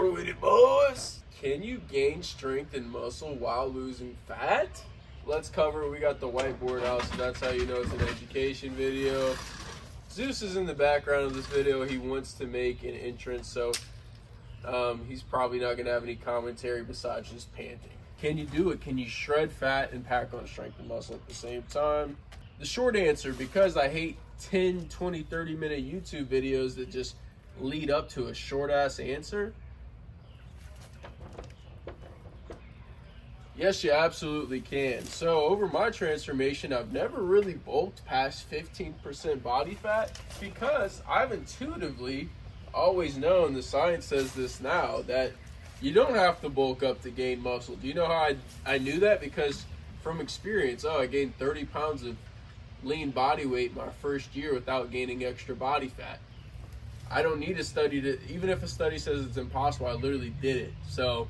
over with it, boys. Can you gain strength and muscle while losing fat? Let's cover it. We got the whiteboard out, so that's how you know it's an education video. Zeus is in the background of this video. He wants to make an entrance, so he's probably not going to have any commentary besides just panting. Can you do it? Can you shred fat and pack on strength and muscle at the same time? The short answer, because I hate 10, 20, 30-minute YouTube videos that just lead up to a short-ass answer, yes, you absolutely can. So over my transformation, I've never really bulked past 15% body fat because I've intuitively always known, the science says this now, that you don't have to bulk up to gain muscle. Do you know how I knew that? Because from experience, I gained 30 pounds of lean body weight my first year without gaining extra body fat. I don't need a study to, even if a study says it's impossible, I literally did it. So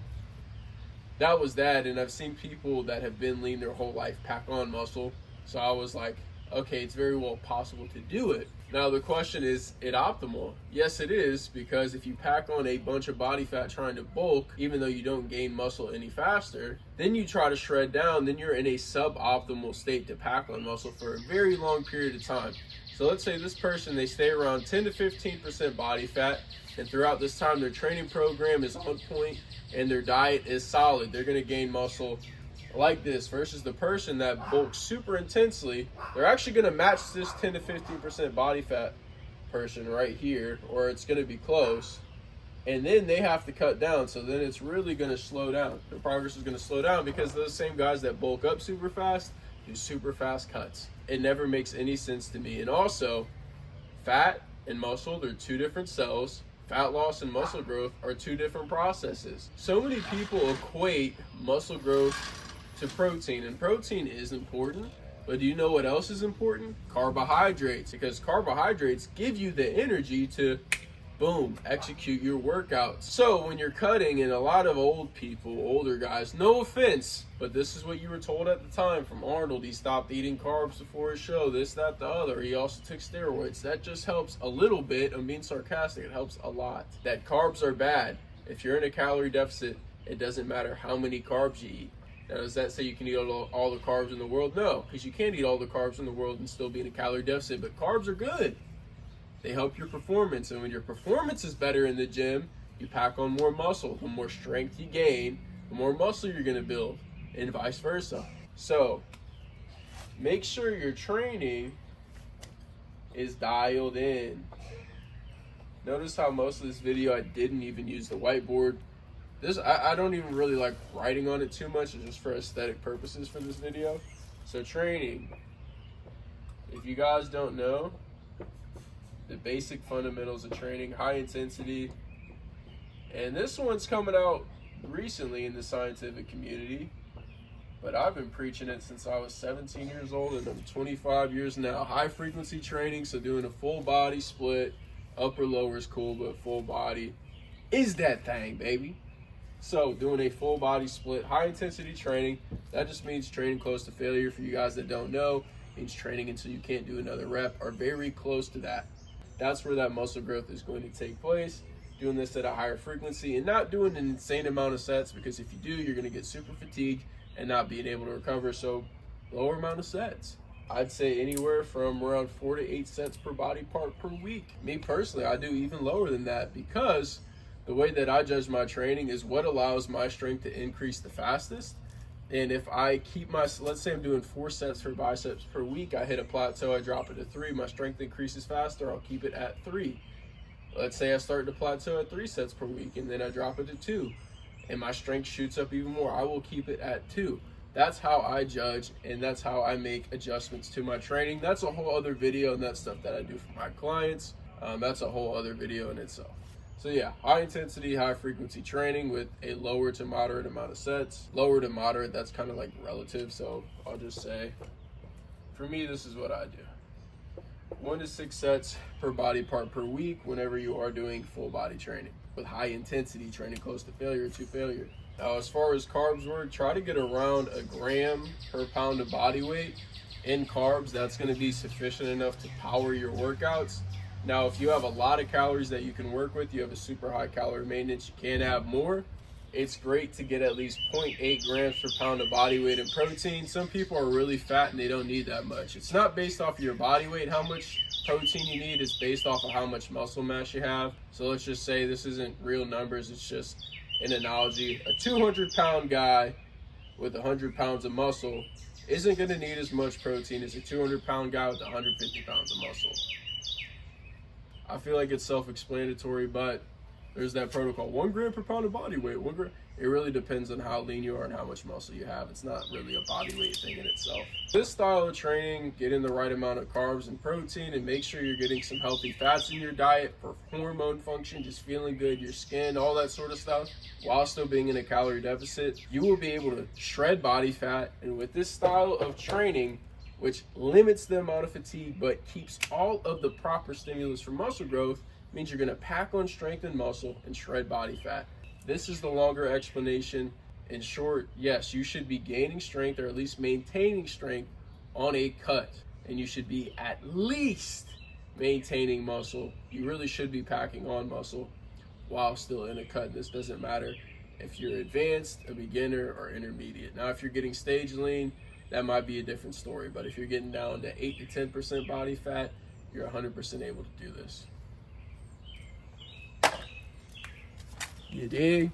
that was that, and I've seen people that have been lean their whole life pack on muscle. So I was like, okay, it's very well possible to do it. Now the question is it optimal? Yes, it is, because if you pack on a bunch of body fat trying to bulk, even though you don't gain muscle any faster, then you try to shred down, then you're in a suboptimal state to pack on muscle for a very long period of time. So let's say this person, they stay around 10 to 15% body fat, and throughout this time their training program is on point and their diet is solid. They're going to gain muscle like this, versus the person that bulks super intensely. They're actually going to match this 10 to 15% body fat person right here, or it's going to be close, and then they have to cut down. So then it's really going to slow down. The progress is going to slow down because those same guys that bulk up super fast do super fast cuts. It never makes any sense to me. And also, fat and muscle, they're two different cells. Fat loss and muscle growth are two different processes. So many people equate muscle growth to protein, and protein is important, but do you know what else is important? Carbohydrates, because carbohydrates give you the energy to, boom, execute your workouts. So when you're cutting, and a lot of old people, older guys, no offense, but this is what you were told at the time from Arnold. He stopped eating carbs before his show, this, that, the other. He also took steroids. That just helps a little bit. I'm being sarcastic. It helps a lot. That carbs are bad. If you're in a calorie deficit, it doesn't matter how many carbs you eat. Now, does that say you can eat all the carbs in the world? No, because you can't eat all the carbs in the world and still be in a calorie deficit, but carbs are good. They help your performance, and when your performance is better in the gym, you pack on more muscle. The more strength you gain, the more muscle you're going to build, and vice versa. So make sure your training is dialed in. Notice how most of this video I didn't even use the whiteboard. I don't even really like writing on it too much. It's just for aesthetic purposes for this video. So training, if you guys don't know, the basic fundamentals of training, high intensity, and this one's coming out recently in the scientific community, but I've been preaching it since I was 17 years old, and I'm 25 years now. High frequency training, so doing a full body split, upper lower is cool, but full body is that thing, baby. So doing a full body split, high intensity training, that just means training close to failure. For you guys that don't know, means training until you can't do another rep, or very close to that. That's where that muscle growth is going to take place. Doing this at a higher frequency and not doing an insane amount of sets, because if you do, you're going to get super fatigued and not being able to recover. So lower amount of sets. I'd say anywhere from around 4 to 8 sets per body part per week. Me personally, I do even lower than that, because the way that I judge my training is what allows my strength to increase the fastest. And if I keep let's say I'm doing 4 sets for biceps per week, I hit a plateau, I drop it to 3, my strength increases faster, I'll keep it at 3. Let's say I start to plateau at 3 sets per week, and then I drop it to 2, and my strength shoots up even more, I will keep it at 2. That's how I judge, and that's how I make adjustments to my training. That's a whole other video, and that's stuff that I do for my clients. That's a whole other video in itself. So yeah, high intensity, high frequency training with a lower to moderate amount of sets. Lower to moderate, that's kind of like relative, so I'll just say, for me, this is what I do. 1 to 6 sets per body part per week whenever you are doing full body training with high intensity training close to failure to failure. Now, as far as carbs work, try to get around a gram per pound of body weight in carbs. That's going to be sufficient enough to power your workouts. Now, if you have a lot of calories that you can work with, you have a super high calorie maintenance, you can't have more, it's great to get at least 0.8 grams per pound of body weight in protein. Some people are really fat and they don't need that much. It's not based off of your body weight, how much protein you need. It's based off of how much muscle mass you have. So let's just say this isn't real numbers. It's just an analogy. A 200-pound guy with 100 pounds of muscle isn't going to need as much protein as a 200-pound guy with 150 pounds of muscle. I feel like it's self-explanatory, but there's that protocol. 1 gram per pound of body weight. 1 gram. It really depends on how lean you are and how much muscle you have. It's not really a body weight thing in itself. This style of training, get in the right amount of carbs and protein, and make sure you're getting some healthy fats in your diet for hormone function, just feeling good, your skin, all that sort of stuff, while still being in a calorie deficit. You will be able to shred body fat, and with this style of training, which limits the amount of fatigue but keeps all of the proper stimulus for muscle growth, means you're going to pack on strength and muscle and shred body fat. This is the longer explanation. In short, yes, you should be gaining strength or at least maintaining strength on a cut, and you should be at least maintaining muscle. You really should be packing on muscle while still in a cut. This doesn't matter if you're advanced, a beginner, or intermediate. Now, if you're getting stage lean, that might be a different story, but if you're getting down to 8 to 10% body fat, you're 100% able to do this. You dig?